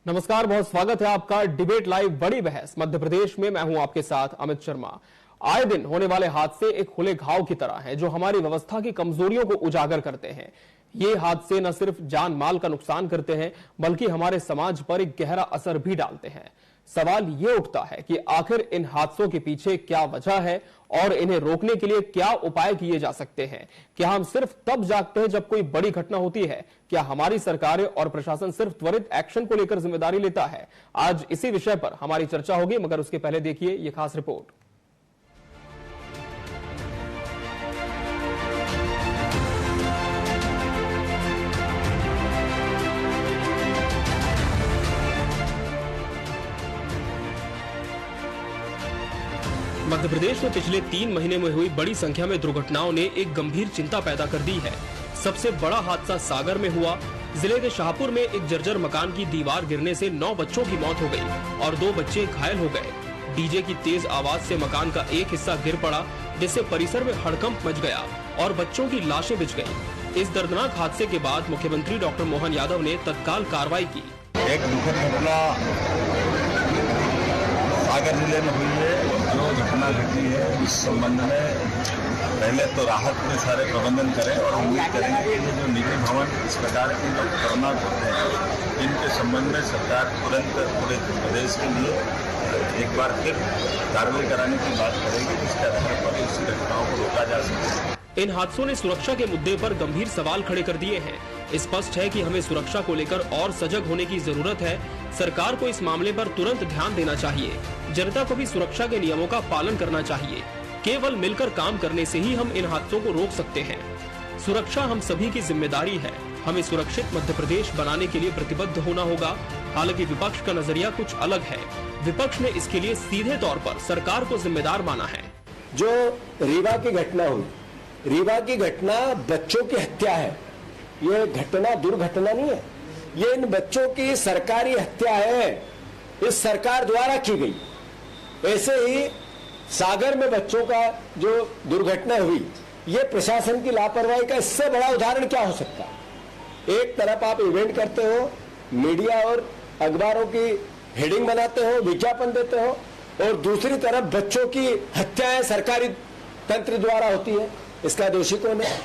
नमस्कार, बहुत स्वागत है आपका डिबेट लाइव बड़ी बहस मध्य प्रदेश में। मैं हूं आपके साथ अमित शर्मा। आए दिन होने वाले हादसे एक खुले घाव की तरह हैं जो हमारी व्यवस्था की कमजोरियों को उजागर करते हैं। ये हादसे न सिर्फ जान माल का नुकसान करते हैं बल्कि हमारे समाज पर एक गहरा असर भी डालते हैं। सवाल ये उठता है कि आखिर इन हादसों के पीछे क्या वजह है और इन्हें रोकने के लिए क्या उपाय किए जा सकते हैं। क्या हम सिर्फ तब जागते हैं जब कोई बड़ी घटना होती है? क्या हमारी सरकारें और प्रशासन सिर्फ त्वरित एक्शन को लेकर जिम्मेदारी लेता है? आज इसी विषय पर हमारी चर्चा होगी, मगर उसके पहले देखिए ये खास रिपोर्ट। मध्य प्रदेश में पिछले 3 महीने में हुई बड़ी संख्या में दुर्घटनाओं ने एक गंभीर चिंता पैदा कर दी है। सबसे बड़ा हादसा सागर में हुआ। जिले के शाहपुर में एक जर्जर मकान की दीवार गिरने से 9 बच्चों की मौत हो गई और 2 बच्चे घायल हो गए। डीजे की तेज आवाज से मकान का एक हिस्सा गिर पड़ा, जिससे परिसर में हड़कंप मच गया और बच्चों की लाशें बिछ गयी। इस दर्दनाक हादसे के बाद मुख्यमंत्री डॉक्टर मोहन यादव ने तत्काल कार्रवाई की। एक दुखद घटना सागर जिले में हुई है। जो घटना घटी है इस संबंध में पहले तो राहत के सारे प्रबंधन करें और उम्मीद करेंगे कि ये जो निजी भवन इस प्रकार की जो खतरनाक होते हैं इनके संबंध में सरकार तुरंत पूरे प्रदेश के लिए एक बार फिर कार्रवाई कराने की बात करेगी, जिसके आधार पर इस घटनाओं को रोका जा सके। इन हादसों ने सुरक्षा के मुद्दे पर गंभीर सवाल खड़े कर दिए हैं। स्पष्ट है कि हमें सुरक्षा को लेकर और सजग होने की जरूरत है। सरकार को इस मामले पर तुरंत ध्यान देना चाहिए। जनता को भी सुरक्षा के नियमों का पालन करना चाहिए। केवल मिलकर काम करने से ही हम इन हादसों को रोक सकते हैं। सुरक्षा हम सभी की जिम्मेदारी है। हमें सुरक्षित मध्य प्रदेश बनाने के लिए प्रतिबद्ध होना होगा। हालांकि विपक्ष का नजरिया कुछ अलग है। विपक्ष ने इसके लिए सीधे तौर पर सरकार को जिम्मेदार माना है। जो रीवा की घटना हुई, रीवा की घटना बच्चों की हत्या है। ये घटना दुर्घटना नहीं है, ये इन बच्चों की सरकारी हत्या है, इस सरकार द्वारा की गई। ऐसे ही सागर में बच्चों का जो दुर्घटना हुई, ये प्रशासन की लापरवाही का इससे बड़ा उदाहरण क्या हो सकता है। एक तरफ आप इवेंट करते हो, मीडिया और अखबारों की हेडिंग बनाते हो, विज्ञापन देते हो, और दूसरी तरफ बच्चों की हत्याएं सरकारी तंत्र द्वारा होती है। इसका दोषी कौन है?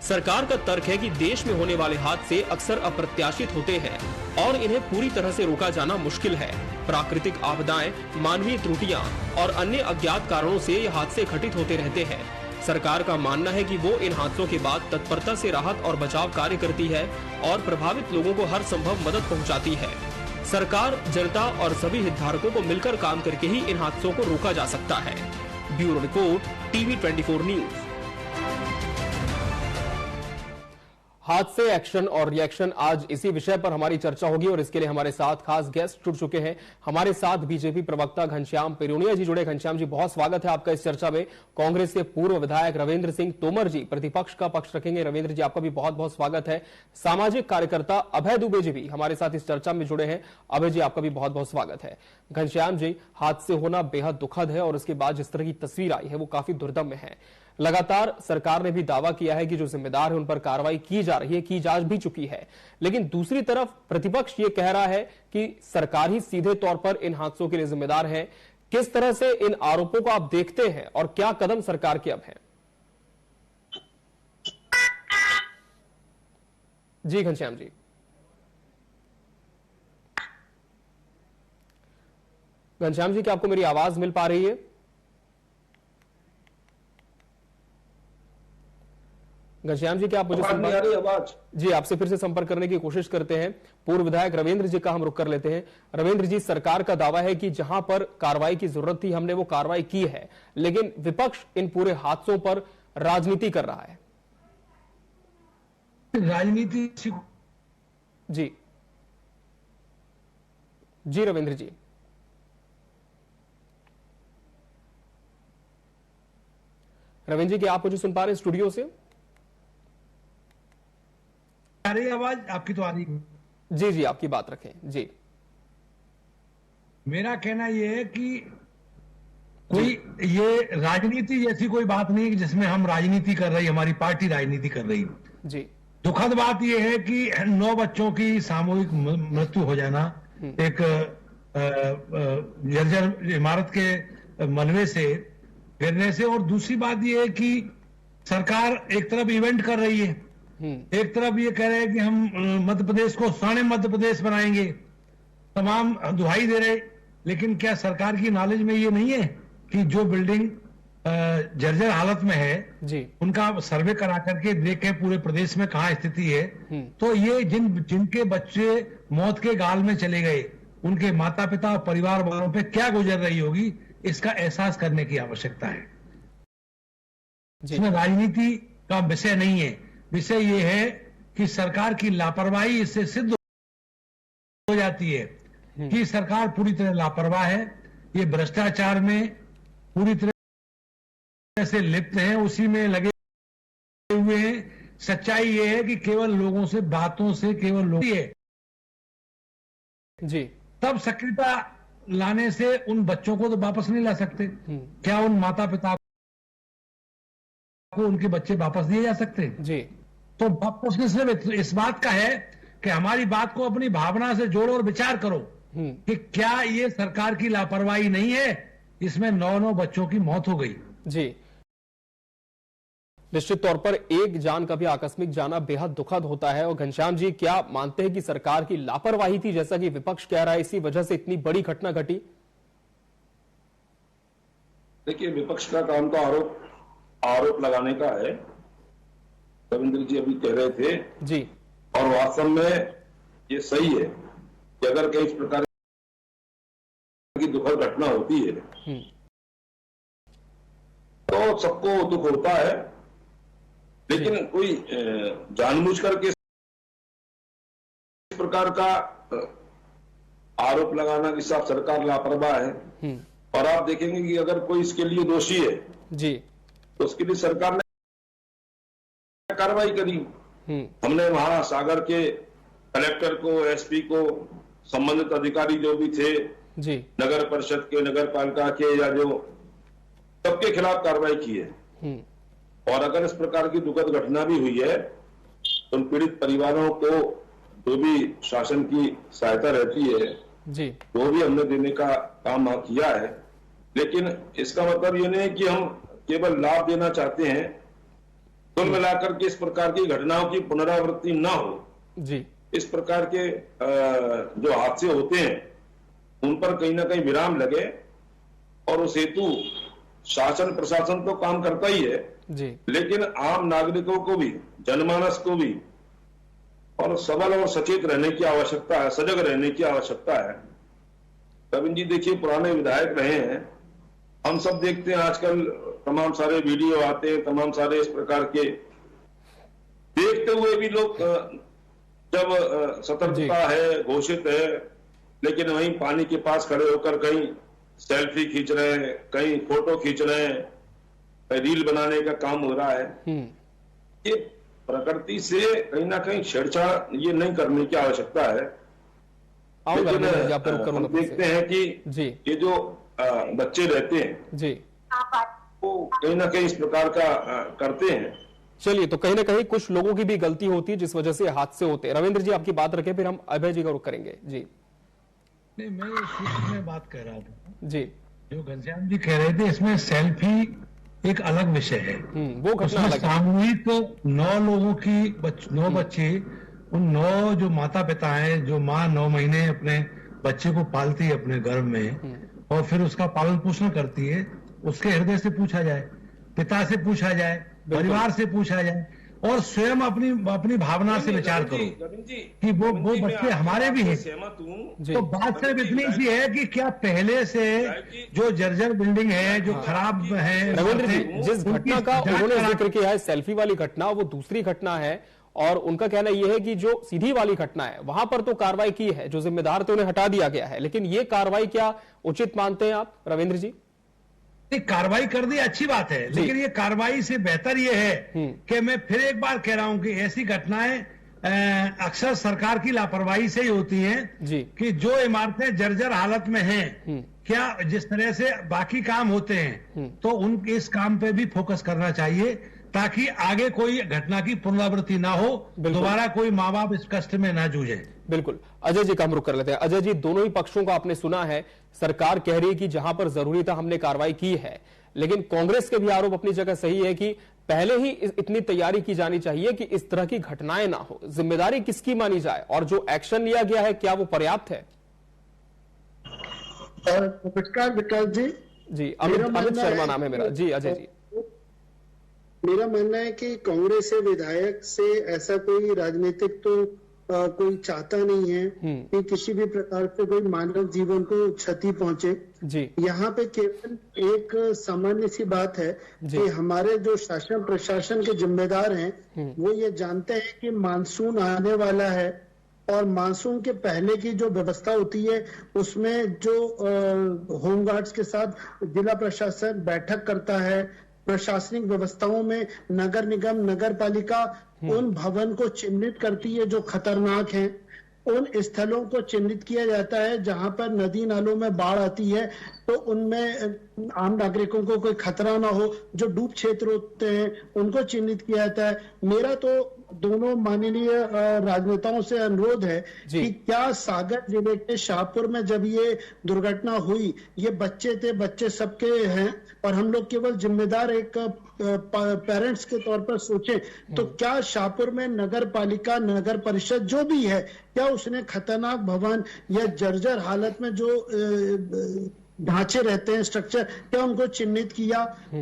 सरकार का तर्क है कि देश में होने वाले हादसे अक्सर अप्रत्याशित होते हैं और इन्हें पूरी तरह से रोका जाना मुश्किल है। प्राकृतिक आपदाएं, मानवीय त्रुटियां और अन्य अज्ञात कारणों से ये हादसे घटित होते रहते हैं। सरकार का मानना है कि वो इन हादसों के बाद तत्परता से राहत और बचाव कार्य करती है और प्रभावित लोगों को हर संभव मदद पहुँचाती है। सरकार, जनता और सभी हितधारकों को मिलकर काम करके ही इन हादसों को रोका जा सकता है। Bureau report, TV 24 news. हादसे, एक्शन और रिएक्शन, आज इसी विषय पर हमारी चर्चा होगी और इसके लिए हमारे साथ खास गेस्ट जुड़ चुके हैं। हमारे साथ बीजेपी प्रवक्ता घनश्याम पेरुनिया जी जुड़े। घनश्याम जी, बहुत स्वागत है आपका इस चर्चा में। कांग्रेस के पूर्व विधायक रविंद्र सिंह तोमर जी प्रतिपक्ष का पक्ष रखेंगे। रविंद्र जी, आपका भी बहुत बहुत स्वागत है। सामाजिक कार्यकर्ता अभय दुबे जी भी हमारे साथ इस चर्चा में जुड़े हैं। अभय जी, आपका भी बहुत बहुत स्वागत है। घनश्याम जी, हादसे होना बेहद दुखद है और उसके बाद जिस तरह की तस्वीर आई है वो काफी दुर्दम्य है। लगातार सरकार ने भी दावा किया है कि जो जिम्मेदार है उन पर कार्रवाई की जा रही है, की जा भी चुकी है, लेकिन दूसरी तरफ प्रतिपक्ष ये कह रहा है कि सरकार ही सीधे तौर पर इन हादसों के लिए जिम्मेदार है। किस तरह से इन आरोपों को आप देखते हैं और क्या कदम सरकार के अब हैं? जी घनश्याम जी। घनश्याम जी, क्या आपको मेरी आवाज मिल पा रही है? घनश्याम जी, क्या आप मुझे सुन पा रही हैं? आवाज जी, आपसे फिर से संपर्क करने की कोशिश करते हैं। पूर्व विधायक रविंद्र जी का हम रुख कर लेते हैं। रविंद्र जी, सरकार का दावा है कि जहां पर कार्रवाई की जरूरत थी हमने वो कार्रवाई की है, लेकिन विपक्ष इन पूरे हादसों पर राजनीति कर रहा है। राजनीति जी जी रविंद्र जी। रविंद्र जी, क्या आप मुझे सुन पा रहे हैं स्टूडियो से? आ रही आवाज? आपकी तो आ रही। जी जी, आपकी बात रखें जी। मेरा कहना यह है कि कोई ये राजनीति जैसी कोई बात नहीं है जिसमें हम राजनीति कर रही, हमारी पार्टी राजनीति कर रही जी। दुखद बात यह है कि 9 बच्चों की सामूहिक मृत्यु हो जाना एक जर्जर इमारत के मलबे से गिरने से। और दूसरी बात यह है कि सरकार एक तरफ इवेंट कर रही है, एक तरफ ये कह रहे हैं कि हम मध्य प्रदेश को स्वर्ण मध्य प्रदेश बनाएंगे, तमाम दुहाई दे रहे, लेकिन क्या सरकार की नॉलेज में ये नहीं है कि जो बिल्डिंग जर्जर हालत में है जी, उनका सर्वे करा करके देखें पूरे प्रदेश में कहां स्थिति है। तो ये जिनके बच्चे मौत के गाल में चले गए, उनके माता पिता और परिवार वालों पे क्या गुजर रही होगी, इसका एहसास करने की आवश्यकता है। इसमें राजनीति का विषय नहीं है, विषय ये है कि सरकार की लापरवाही इससे सिद्ध हो जाती है कि सरकार पूरी तरह लापरवाह है, ये भ्रष्टाचार में पूरी तरह से लिप्त हैं, उसी में लगे हुए हैं। सच्चाई ये है कि केवल लोगों से, बातों से केवल लोग है जी, तब सक्रियता लाने से उन बच्चों को तो वापस नहीं ला सकते। क्या उन माता पिता को उनके बच्चे वापस दिए जा सकते जी? तो वापस सिर्फ इस बात का है कि हमारी बात को अपनी भावना से जोड़ो और विचार करो कि क्या ये सरकार की लापरवाही नहीं है, इसमें 9 बच्चों की मौत हो गई। जी, निश्चित तौर पर एक जान का भी आकस्मिक जाना बेहद दुखद होता है। और घनश्याम जी, क्या मानते हैं कि सरकार की लापरवाही थी, जैसा कि विपक्ष कह रहा है, इसी वजह से इतनी बड़ी घटना घटी? देखिए, विपक्ष का काम तो आरोप लगाने का है। रविंद्र जी अभी कह रहे थे जी, और वास्तव में ये सही है कि अगर कई इस प्रकार की दुखद घटना होती है तो सबको दुख होता है, लेकिन कोई जानबूझ करके इस प्रकार का आरोप लगाना कि साहब सरकार लापरवाह है। और आप देखेंगे कि अगर कोई इसके लिए दोषी है जी, तो उसके लिए सरकार ने कार्रवाई करी। हमने वहां सागर के कलेक्टर को, एसपी को, संबंधित अधिकारी जो भी थे जी, नगर परिषद के, नगर पालिका के, या जो सबके खिलाफ कार्रवाई की है। और अगर इस प्रकार की दुखद घटना भी हुई है तो उन पीड़ित परिवारों को जो भी शासन की सहायता रहती है जी, वो भी हमने देने का काम वहां किया है। लेकिन इसका मतलब ये नहीं है कि हम केवल लाभ देना चाहते हैं। कुल मिलाकर के इस प्रकार की घटनाओं की पुनरावृत्ति न हो जी, इस प्रकार के जो हादसे होते हैं उन पर कहीं ना कहीं विराम लगे। और उस हेतु शासन प्रशासन तो काम करता ही है जी, लेकिन आम नागरिकों को भी, जनमानस को भी और सबल और सचेत रहने की आवश्यकता है, सजग रहने की आवश्यकता है। रविंद्र जी देखिए, पुराने विधायक रहे हैं, हम सब देखते हैं आजकल तमाम सारे वीडियो आते हैं, तमाम सारे इस प्रकार के, देखते हुए भी लोग जब सतर्कता है, घोषित है, लेकिन वहीं पानी के पास खड़े होकर कहीं सेल्फी खींच रहे हैं, कहीं फोटो खींच रहे हैं, कहीं रील बनाने का काम हो रहा है। ये प्रकृति से कहीं ना कहीं छेड़छाड़ ये नहीं करने की आवश्यकता है। लेकिन हम देखते हैं कि जी, ये जो बच्चे रहते हैं जी, वो कहीं ना कहीं इस प्रकार का करते हैं। चलिए, तो कहीं ना कहीं कुछ लोगों की भी गलती होती है जिस वजह से हादसे होते हैं। रविंद्र जी आपकी बात रखें, फिर हम अभय जी का रुख करेंगे। जी नहीं, मैं इस में बात कर रहा था जी, जो घनश्याम जी कह रहे थे, इसमें सेल्फी एक अलग विषय है। वो घटना अलग है। सामूहिक 9 लोगों की 9 बच्चे, उन 9 जो माता पिता हैं, जो माँ 9 महीने अपने बच्चे को पालती है अपने गर्भ में और फिर उसका पालन पोषण करती है, उसके हृदय से पूछा जाए, पिता से पूछा जाए, परिवार से पूछा जाए और स्वयं अपनी भावना से विचार करो कि वो बच्चे हमारे भी हैं। तो बात सिर्फ इतनी सी है कि क्या पहले से जो जर्जर बिल्डिंग है, जो खराब है, रविंद्र जी जिस घटना का उन्होंने जिक्र किया है, सेल्फी वाली घटना, वो दूसरी घटना है। और उनका कहना यह है कि जो सीधी वाली घटना है वहां पर तो कार्रवाई की है, जो जिम्मेदार थे उन्हें हटा दिया गया है, लेकिन ये कार्रवाई क्या उचित मानते हैं आप रविंद्र जी? कार्रवाई कर दी, अच्छी बात है, लेकिन ये कार्रवाई से बेहतर ये है कि मैं फिर एक बार कह रहा हूं कि ऐसी घटनाएं अक्सर सरकार की लापरवाही से ही होती हैं कि जो इमारतें जर्जर हालत में हैं, क्या जिस तरह से बाकी काम होते हैं तो इस काम पे भी फोकस करना चाहिए। ताकि आगे कोई घटना की पुनरावृत्ति ना हो, दोबारा कोई माँ बाप इस कष्ट में ना जूझे। बिल्कुल। अजय जी का हम रुख कर लेते हैं। अजय जी, दोनों ही पक्षों को आपने सुना है। सरकार कह रही है कि जहां पर जरूरी था हमने कार्रवाई की है, लेकिन कांग्रेस के भी आरोप अपनी जगह सही है कि पहले ही इतनी तैयारी की जानी चाहिए कि इस तरह की घटनाएं ना हो। जिम्मेदारी किसकी मानी जाए और जो एक्शन लिया गया है क्या वो पर्याप्त है? नमस्कार विकास जी। जी, अमित शर्मा नाम है मेरा। जी अजय जी, मेरा मानना है कि कांग्रेस से विधायक से ऐसा कोई राजनीतिक तो कोई चाहता नहीं है कि किसी भी प्रकार से कोई मानव जीवन को क्षति पहुंचे। जी, यहाँ पे केवल एक सामान्य सी बात है कि हमारे जो शासन प्रशासन के जिम्मेदार हैं वो ये जानते हैं कि मानसून आने वाला है और मानसून के पहले की जो व्यवस्था होती है उसमें जो होमगार्ड्स के साथ जिला प्रशासन बैठक करता है। प्रशासनिक व्यवस्थाओं में नगर निगम, नगर पालिका उन भवन को चिन्हित करती है जो खतरनाक हैं। उन स्थलों को चिन्हित किया जाता है जहां पर नदी नालों में बाढ़ आती है तो उनमें आम नागरिकों को कोई खतरा ना हो। जो डूब क्षेत्र होते हैं उनको चिन्हित किया जाता है। मेरा तो दोनों माननीय राजनेताओं से अनुरोध है कि क्या सागर जिले के शाहपुर में जब ये दुर्घटना हुई, ये बच्चे थे, बच्चे सबके हैं और हम लोग केवल जिम्मेदार एक पेरेंट्स के तौर पर सोचें तो क्या शाहपुर में नगर पालिका, नगर परिषद जो भी है, क्या उसने खतरनाक भवन या जर्जर हालत में जो ढांचे रहते हैं, स्ट्रक्चर, क्या उनको चिन्हित किया?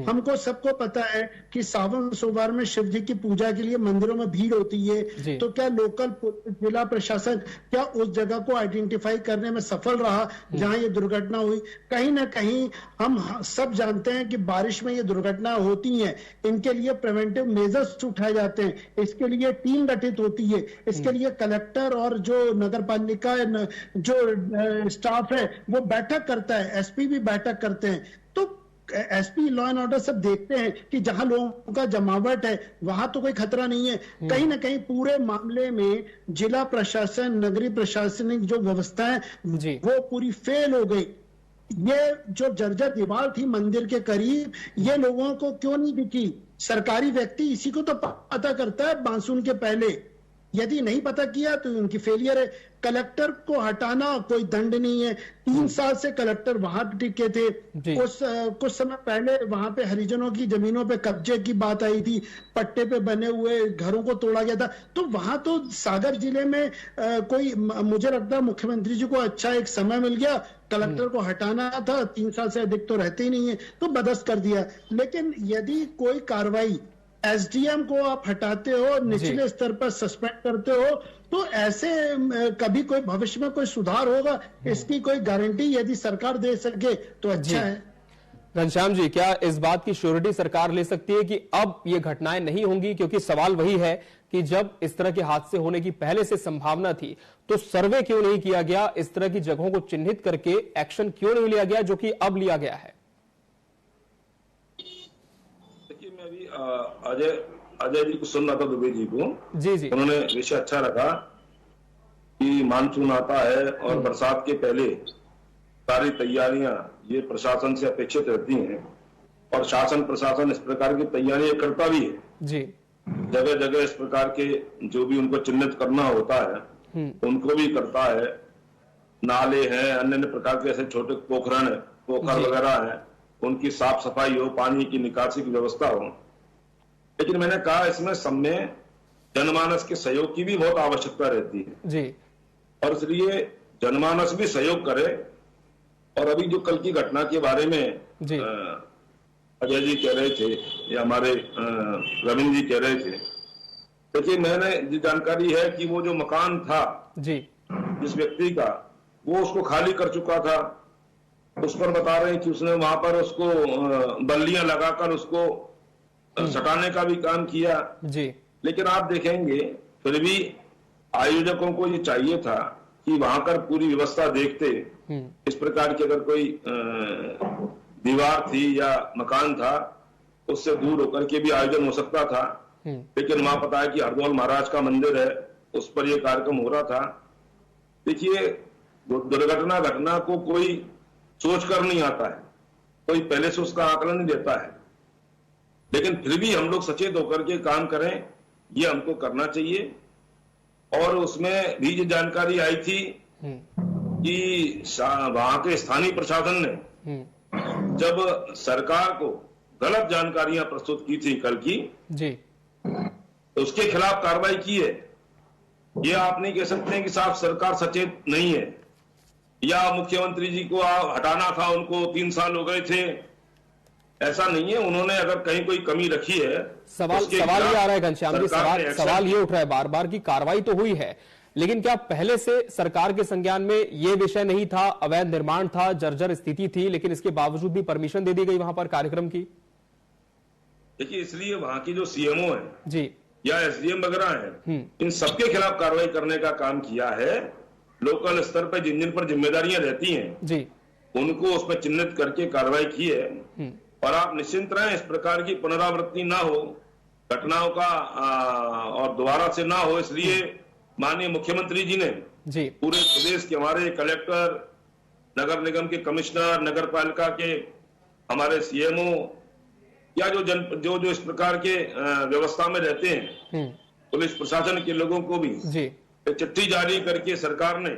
हमको सबको पता है कि सावन सोमवार में शिव जी की पूजा के लिए मंदिरों में भीड़ होती है, तो क्या लोकल जिला प्रशासन क्या उस जगह को आइडेंटिफाई करने में सफल रहा जहां ये दुर्घटना हुई? कहीं ना कहीं हम सब जानते हैं कि बारिश में ये दुर्घटना होती हैं, इनके लिए प्रिवेंटिव मेजर्स उठाए जाते हैं, इसके लिए टीम गठित होती है, इसके लिए कलेक्टर और जो नगर पालिका जो स्टाफ है वो बैठक करता है, एसपी भी बैठक करते हैं। तो एसपी लॉ एंड ऑर्डर सब देखते हैं कि जहां लोगों का जमावट है वहां तो कोई खतरा नहीं है। कहीं ना कहीं पूरे मामले में जिला प्रशासन, नगरीय प्रशासनिक जो व्यवस्थाएं वो पूरी फेल हो गई। ये जो जर्जर दीवार थी मंदिर के करीब, ये लोगों को क्यों नहीं दिखी? सरकारी व्यक्ति इसी को तो पता करता है मानसून के पहले। यदि नहीं पता किया तो उनकी फेलियर है। कलेक्टर को हटाना कोई दंड नहीं है। 3 साल से कलेक्टर वहां टिके थे। कुछ समय पहले वहां पे हरिजनों की जमीनों पे कब्जे की बात आई थी, पट्टे पे बने हुए घरों को तोड़ा गया था। तो वहां तो सागर जिले में कोई, मुझे लगता है मुख्यमंत्री जी को अच्छा एक समय मिल गया, कलेक्टर को हटाना था, 3 साल से अधिक तो रहते ही नहीं है, तो बदस्त कर दिया। लेकिन यदि कोई कार्रवाई एसडीएम को आप हटाते हो, निचले स्तर पर सस्पेंड करते हो, तो ऐसे कभी कोई भविष्य में कोई सुधार होगा, इसकी कोई गारंटी यदि सरकार दे सके तो अच्छा है। घनश्याम जी, क्या इस बात की श्योरिटी सरकार ले सकती है कि अब ये घटनाएं नहीं होंगी? क्योंकि सवाल वही है कि जब इस तरह के हादसे होने की पहले से संभावना थी तो सर्वे क्यों नहीं किया गया, इस तरह की जगहों को चिन्हित करके एक्शन क्यों नहीं लिया गया जो कि अब लिया गया है? अजय जी को सुन रहा था, दुबे जी को। जी। उन्होंने विषय अच्छा रखा कि मानसून आता है और बरसात के पहले सारी तैयारियां ये प्रशासन से अपेक्षित रहती हैं और शासन प्रशासन इस प्रकार की तैयारियां करता भी है। जी, जगह जगह इस प्रकार के जो भी उनको चिन्हित करना होता है उनको भी करता है। नाले हैं, अन्य प्रकार के ऐसे छोटे पोखर वगैरह हैं, उनकी साफ सफाई हो, पानी की निकासी की व्यवस्था हो। लेकिन मैंने कहा इसमें सब में जनमानस के सहयोग की भी बहुत आवश्यकता रहती है जी, और इसलिए जनमानस भी सहयोग करे। और अभी जो कल की घटना के बारे में अजय जी कह रहे थे या हमारे रविंद्र जी कह रहे थे, देखिए मैंने जो जानकारी है कि वो जो मकान था जी जिस व्यक्ति का, वो उसको खाली कर चुका था। उस पर बता रहे हैं कि उसने वहां पर उसको बल्लियां लगाकर उसको सटाने का भी काम किया जी। लेकिन आप देखेंगे फिर भी आयोजकों को ये चाहिए था कि वहां कर पूरी व्यवस्था देखते, इस प्रकार की अगर कोई दीवार थी या मकान था उससे दूर होकर के भी आयोजन हो सकता था। लेकिन वहां पता है कि हरदौल महाराज का मंदिर है, उस पर यह कार्यक्रम हो रहा था। देखिए दुर्घटना घटना को कोई सोच कर नहीं आता है, कोई पहले से उसका आकलन नहीं देता है। लेकिन फिर भी हम लोग सचेत होकर के काम करें, ये हमको करना चाहिए। और उसमें भी ये जानकारी आई थी कि वहां के स्थानीय प्रशासन ने जब सरकार को गलत जानकारियां प्रस्तुत की थी कल की जी, तो उसके खिलाफ कार्रवाई की है। ये आप नहीं कह सकते कि साफ सरकार सचेत नहीं है या मुख्यमंत्री जी को हटाना था, उनको 3 साल हो गए थे, ऐसा नहीं है। उन्होंने अगर कहीं कोई कमी रखी है, सवाल ये आ रहा है घनश्याम जी, सवाल ये उठ रहा है बार बार कि कार्रवाई तो हुई है, लेकिन क्या पहले से सरकार के संज्ञान में ये विषय नहीं था, अवैध निर्माण था, जर्जर स्थिति थी, लेकिन इसके बावजूद भी परमिशन दे दी गई वहां पर कार्यक्रम की? देखिए, इसलिए वहां की जो सीएमओ है जी या एसडीएम वगैरह है, इन सबके खिलाफ कार्रवाई करने का काम किया है। लोकल स्तर पर जिन जिन पर जिम्मेदारियां रहती हैं जी, उनको उसमें चिन्हित करके कार्रवाई की है। और आप निश्चिंत रहें, इस प्रकार की पुनरावृत्ति ना हो घटनाओं का और दोबारा से ना हो, इसलिए माननीय मुख्यमंत्री जी ने जी पूरे प्रदेश के हमारे कलेक्टर, नगर निगम के कमिश्नर, नगर पालिका के हमारे सीएमओ या जो इस प्रकार के व्यवस्था में रहते हैं, पुलिस प्रशासन के लोगों को भी जी चिट्ठी जारी करके सरकार ने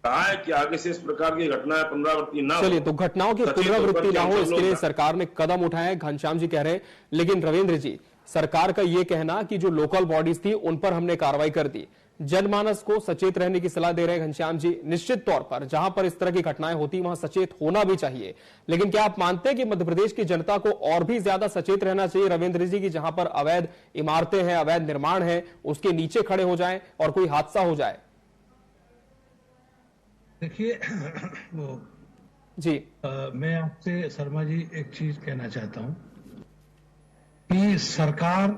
कहा है कि आगे से इस प्रकार की घटनाएं पुनरावृत्ति ना हो। चलिए, तो घटनाओं की पुनरावृत्ति ना हो इसके लिए सरकार ने कदम उठाए, घनश्याम जी कह रहे हैं। लेकिन रविंद्र जी, सरकार का यह कहना कि जो लोकल बॉडीज थी उन पर हमने कार्रवाई कर दी, जनमानस को सचेत रहने की सलाह दे रहे हैं घनश्याम जी। निश्चित तौर पर जहां पर इस तरह की घटनाएं होती वहां सचेत होना भी चाहिए, लेकिन क्या आप मानते हैं कि मध्य प्रदेश की जनता को और भी ज्यादा सचेत रहना चाहिए रविंद्र जी, की जहां पर अवैध इमारतें हैं, अवैध निर्माण है, उसके नीचे खड़े हो जाएं और कोई हादसा हो जाए? देखिए वो जी मैं आपसे शर्मा जी एक चीज कहना चाहता हूं कि सरकार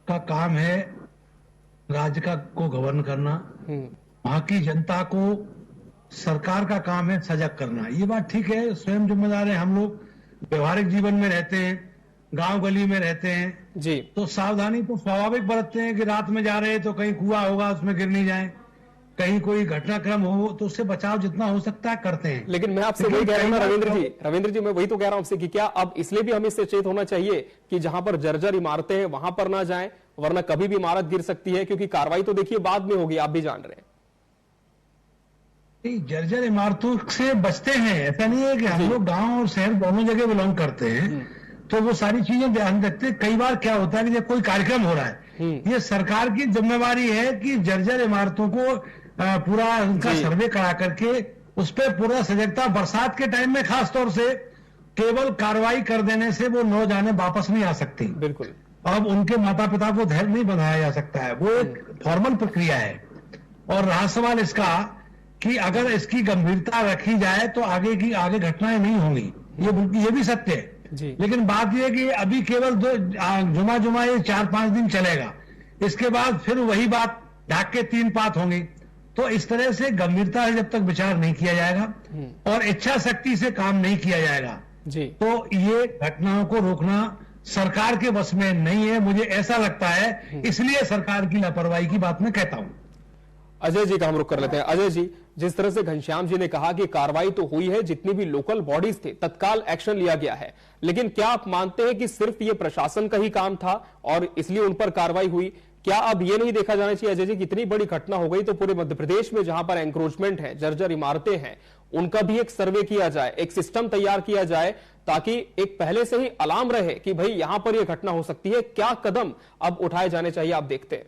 का काम है राज्य को गवर्न करना, वहां की जनता को सरकार का काम है सजग करना। ये बात ठीक है, स्वयं जिम्मेदार है। हम लोग व्यवहारिक जीवन में रहते हैं, गांव गली में रहते हैं जी, तो सावधानी तो स्वाभाविक बरतते हैं कि रात में जा रहे हैं तो कहीं कुआं होगा उसमें गिर नहीं जाए, कहीं कोई घटनाक्रम हो तो उससे बचाव जितना हो सकता है करते हैं। लेकिन मैं आपसे वही कह रहा हूं ना रविंद्र जी, मैं वही तो कह रहा हूं आपसे कि क्या अब इसलिए भी हमें सचेत होना चाहिए कि जहां पर जर्जर इमारतें हैं वहां पर ना जाएं, वरना कभी भी इमारत गिर सकती है, क्योंकि कार्रवाई तो देखिए बाद में होगी, आप भी जान रहे हैं। जर्जर इमारतों से बचते हैं, ऐसा नहीं है कि हम लोग गांव और शहर दोनों जगह बिलोंग करते हैं तो वो सारी चीजें ध्यान रखते हैं। कई बार क्या होता है कि जब कोई कार्यक्रम हो रहा है, ये सरकार की जिम्मेवारी है कि जर्जर इमारतों को पूरा उनका सर्वे करा करके उस पर पूरा सजगता, बरसात के टाइम में खास तौर से केवल कार्रवाई कर देने से वो न जाने वापस नहीं आ सकती। बिल्कुल, अब उनके माता पिता को धैर्य नहीं बनाया जा सकता है, वो एक फॉर्मल प्रक्रिया है। और रहा सवाल इसका कि अगर इसकी गंभीरता रखी जाए तो आगे घटनाएं नहीं होंगी, ये भी सत्य है। लेकिन बात यह है कि अभी केवल जुमा ये 4-5 दिन चलेगा, इसके बाद फिर वही बात ढाक के 3 पात होंगी। तो इस तरह से गंभीरता से जब तक विचार नहीं किया जाएगा और इच्छा शक्ति से काम नहीं किया जाएगा तो ये घटनाओं को रोकना सरकार के बस में नहीं है, मुझे ऐसा लगता है। इसलिए सरकार की लापरवाही की बात मैं कहता हूं। अजय जी का हम रुख कर लेते हैं। अजय जी, जिस तरह से घनश्याम जी ने कहा कि कार्रवाई तो हुई है, जितनी भी लोकल बॉडीज थे तत्काल एक्शन लिया गया है, लेकिन क्या आप मानते हैं कि सिर्फ ये प्रशासन का ही काम था और इसलिए उन पर कार्रवाई हुई? क्या अब ये नहीं देखा जाना चाहिए अजय जी, कितनी बड़ी घटना हो गई तो पूरे मध्य प्रदेश में जहां पर एंक्रोचमेंट है, जर्जर इमारतें हैं, उनका भी एक सर्वे किया जाए, एक सिस्टम तैयार किया जाए ताकि एक पहले से ही अलार्म रहे कि भाई यहां पर यह घटना हो सकती है। क्या कदम अब उठाए जाने चाहिए, आप देखते हैं?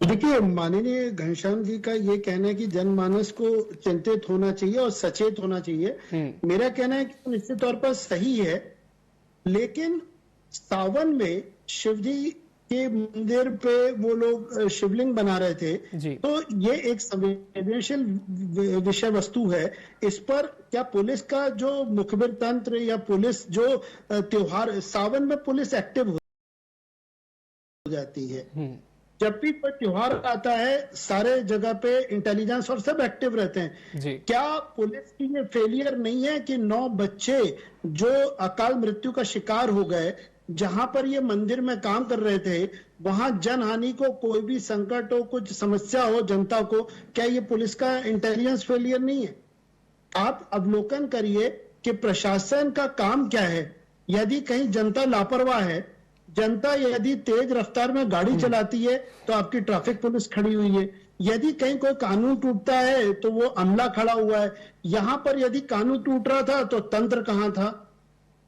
देखिए, माननीय घनश्याम जी का ये कहना है कि जनमानस को चिंतित होना चाहिए और सचेत होना चाहिए। मेरा कहना है कि निश्चित तौर पर सही है, लेकिन सावन में शिवजी के मंदिर पे वो लोग शिवलिंग बना रहे थे, तो ये एक संवेदनशील विषय वस्तु है। इस पर क्या पुलिस का जो मुखबिर तंत्र या पुलिस जो त्योहार सावन में पुलिस एक्टिव हो जाती है, जब भी कोई त्योहार आता है सारे जगह पे इंटेलिजेंस और सब एक्टिव रहते हैं। क्या पुलिस की ये फेलियर नहीं है कि 9 बच्चे जो अकाल मृत्यु का शिकार हो गए, जहां पर ये मंदिर में काम कर रहे थे, वहां जनहानि को कोई भी संकट हो, कुछ समस्या हो जनता को, क्या ये पुलिस का इंटेलिजेंस फेलियर नहीं है? आप अवलोकन करिए कि प्रशासन का काम क्या है। यदि कहीं जनता लापरवाह है, जनता यदि तेज रफ्तार में गाड़ी चलाती है तो आपकी ट्रैफिक पुलिस खड़ी हुई है, यदि कहीं कोई कानून टूटता है तो वो अमला खड़ा हुआ है। यहां पर यदि कानून टूट रहा था तो तंत्र कहां था।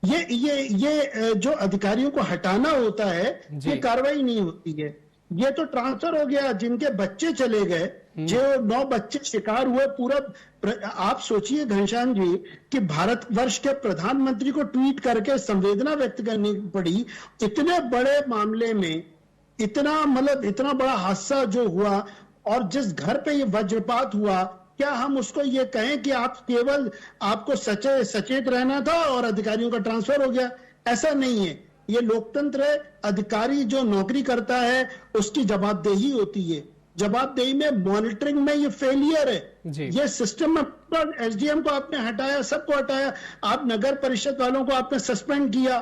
ये जो अधिकारियों को हटाना होता है ये कार्रवाई नहीं होती है। ये तो ट्रांसफर हो गया, जिनके बच्चे चले गए, जो 9 बच्चे शिकार हुए, पूरा आप सोचिए घनश्याम जी कि भारतवर्ष के प्रधानमंत्री को ट्वीट करके संवेदना व्यक्त करनी पड़ी इतने बड़े मामले में, इतना बड़ा हादसा जो हुआ, और जिस घर पे ये वज्रपात हुआ, क्या हम उसको ये कहें कि आपको सचेत रहना था और अधिकारियों का ट्रांसफर हो गया? ऐसा नहीं है। ये लोकतंत्र है। अधिकारी जो नौकरी करता है उसकी जवाबदेही होती है। जवाबदेही में, मॉनिटरिंग में ये फेलियर है। ये सिस्टम में एसडीएम को आपने हटाया, सबको हटाया, आप नगर परिषद वालों को आपने सस्पेंड किया,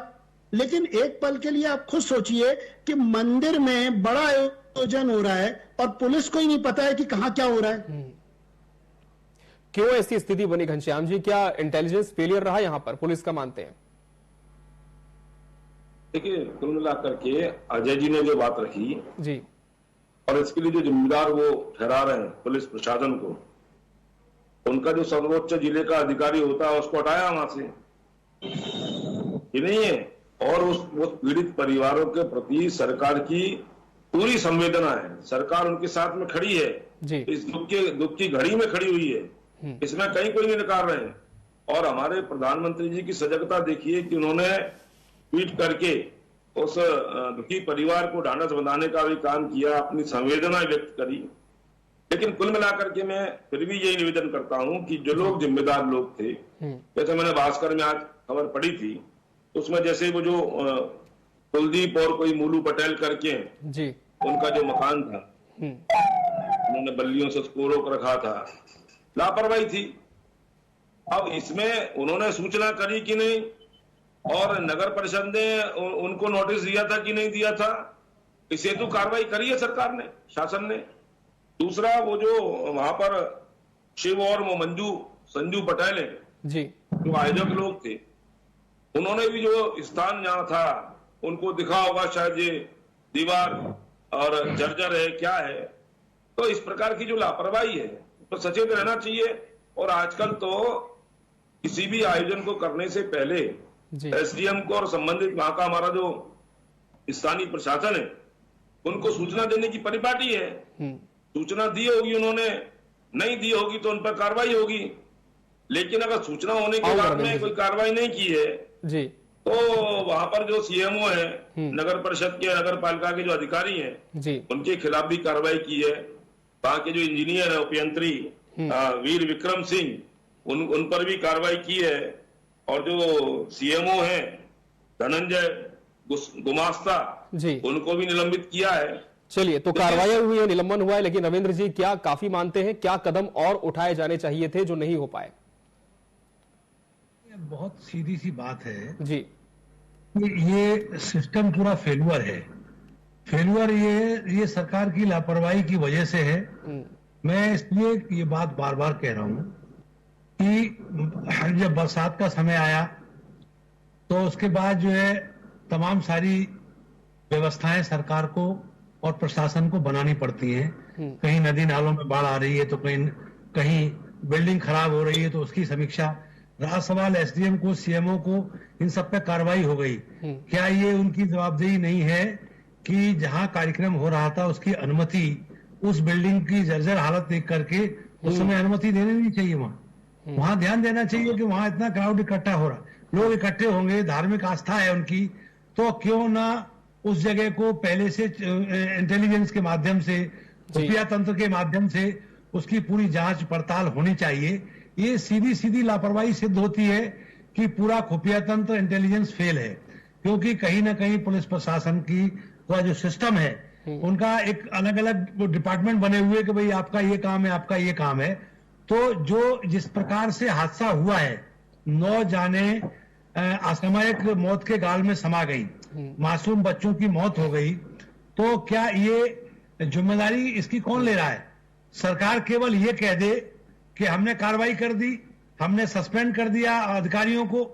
लेकिन एक पल के लिए आप खुद सोचिए कि मंदिर में बड़ा आयोजन हो रहा है और पुलिस को ही नहीं पता है कि कहां क्या हो रहा है। क्यों ऐसी स्थिति बनी घनश्याम जी? क्या इंटेलिजेंस फेलियर रहा यहां पर, पुलिस का मानते हैं? देखिए, कुल मिलाकर के अजय जी ने जो बात रखी जी, और इसके लिए जो जिम्मेदार वो ठहरा रहे हैं पुलिस प्रशासन को, उनका जो सर्वोच्च जिले का अधिकारी होता है उसको हटाया वहां से, ये नहीं है। और उस पीड़ित परिवारों के प्रति सरकार की पूरी संवेदना है, सरकार उनके साथ में खड़ी है जी। इस दुख की घड़ी में खड़ी हुई है, इसमें कहीं कोई नहीं नकार रहे हैं। और हमारे प्रधानमंत्री जी की सजगता देखिए कि उन्होंने ट्वीट करके उस दुखी परिवार को ढांढस बंधाने का भी काम किया, अपनी संवेदना व्यक्त करी। लेकिन कुल मिलाकर के मैं फिर भी यही निवेदन करता हूं कि जो लोग जिम्मेदार लोग थे, जैसे मैंने भास्कर में आज खबर पढ़ी थी, उसमें जैसे वो जो कुलदीप और कोई मूलू पटेल करके जी, उनका जो मकान था, उन्होंने बल्लियों से उसको रोक रखा था, लापरवाही थी। अब इसमें उन्होंने सूचना करी कि नहीं, और नगर परिषद ने उनको नोटिस दिया था कि नहीं दिया था, इस हेतु कार्रवाई करी है सरकार ने, शासन ने। दूसरा, वो जो वहां पर शिव और वो संजू पटेल है जी, जो आयोजक लोग थे, उन्होंने भी जो स्थान जहां था उनको दिखा होगा शायद ये दीवार और जर्जर है, क्या है। तो इस प्रकार की जो लापरवाही है तो सचेत रहना चाहिए। और आजकल तो किसी भी आयोजन को करने से पहले एसडीएम को और संबंधित वहां का हमारा जो स्थानीय प्रशासन है उनको सूचना देने की परिपाटी है। सूचना दी होगी उन्होंने, नहीं दी होगी तो उन पर कार्रवाई होगी। लेकिन अगर सूचना होने के बाद में कोई कार्रवाई नहीं की है जी, तो वहां पर जो सीएमओ है, नगर परिषद के, नगर पालिका के जो अधिकारी हैं जी, उनके खिलाफ भी कार्रवाई की है। वहां के जो इंजीनियर है, अभियंत्री वीर विक्रम सिंह, उन पर भी कार्रवाई की है। और जो सीएमओ है धनंजय गुमास्ता जी, उनको भी निलंबित किया है। चलिए, तो कार्रवाई हुई है, निलंबन हुआ है, लेकिन रविंद्र जी क्या काफी मानते हैं, क्या कदम और उठाए जाने चाहिए थे जो नहीं हो पाए? बहुत सीधी सी बात है जी, ये सिस्टम पूरा फेल्यूर है। फेल्यूर ये सरकार की लापरवाही की वजह से है। मैं इसलिए ये बात बार बार कह रहा हूं कि जब बरसात का समय आया तो उसके बाद जो है तमाम सारी व्यवस्थाएं सरकार को और प्रशासन को बनानी पड़ती हैं। कहीं नदी नालों में बाढ़ आ रही है तो कहीं बिल्डिंग खराब हो रही है तो उसकी समीक्षा। रहा सवाल एसडीएम को, सीएमओ को, इन सब पे कार्रवाई हो गई। क्या ये उनकी जवाबदेही नहीं है कि जहां कार्यक्रम हो रहा था उसकी अनुमति, उस बिल्डिंग की जर्जर हालत देख करके उस समय अनुमति देनी नहीं चाहिए? वहां ध्यान देना चाहिए कि वहां इतना क्राउड इकट्ठा हो रहा, लोग इकट्ठे होंगे, धार्मिक आस्था है उनकी, तो क्यों ना उस जगह को पहले से इंटेलिजेंस के माध्यम से, खुफिया तंत्र के माध्यम से उसकी पूरी जांच पड़ताल होनी चाहिए। ये सीधी सीधी लापरवाही सिद्ध होती है कि पूरा खुफिया तंत्र, इंटेलिजेंस फेल है, क्योंकि कहीं ना कहीं पुलिस प्रशासन की का जो सिस्टम है उनका एक अलग अलग डिपार्टमेंट बने हुए कि भाई आपका ये काम है, आपका ये काम है। तो जो जिस प्रकार से हादसा हुआ है, 9 जाने असामयिक मौत के गाल में समा गई, मासूम बच्चों की मौत हो गई, तो क्या ये जिम्मेदारी इसकी कौन ले रहा है? सरकार केवल ये कह दे कि हमने कार्रवाई कर दी, हमने सस्पेंड कर दिया अधिकारियों को,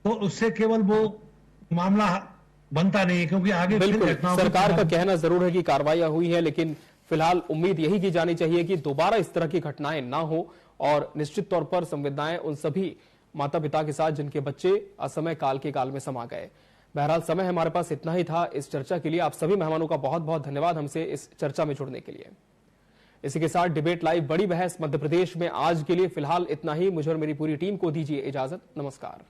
तो उससे केवल वो मामला बनता नहीं है, क्योंकि आगे फिर बिल्कुल घटनाओं सरकार का कहना जरूर है कि कार्रवाइयां हुई है, लेकिन फिलहाल उम्मीद यही की जानी चाहिए कि दोबारा इस तरह की घटनाएं ना हो और निश्चित तौर पर संवेदनाएं उन सभी माता पिता के साथ जिनके बच्चे असमय काल के काल में समा गए। बहरहाल समय हमारे पास इतना ही था इस चर्चा के लिए। आप सभी मेहमानों का बहुत बहुत धन्यवाद हमसे इस चर्चा में जुड़ने के लिए। इसी के साथ डिबेट लाइव बड़ी बहस मध्य प्रदेश में आज के लिए फिलहाल इतना ही। मुझे और मेरी पूरी टीम को दीजिए इजाजत। नमस्कार।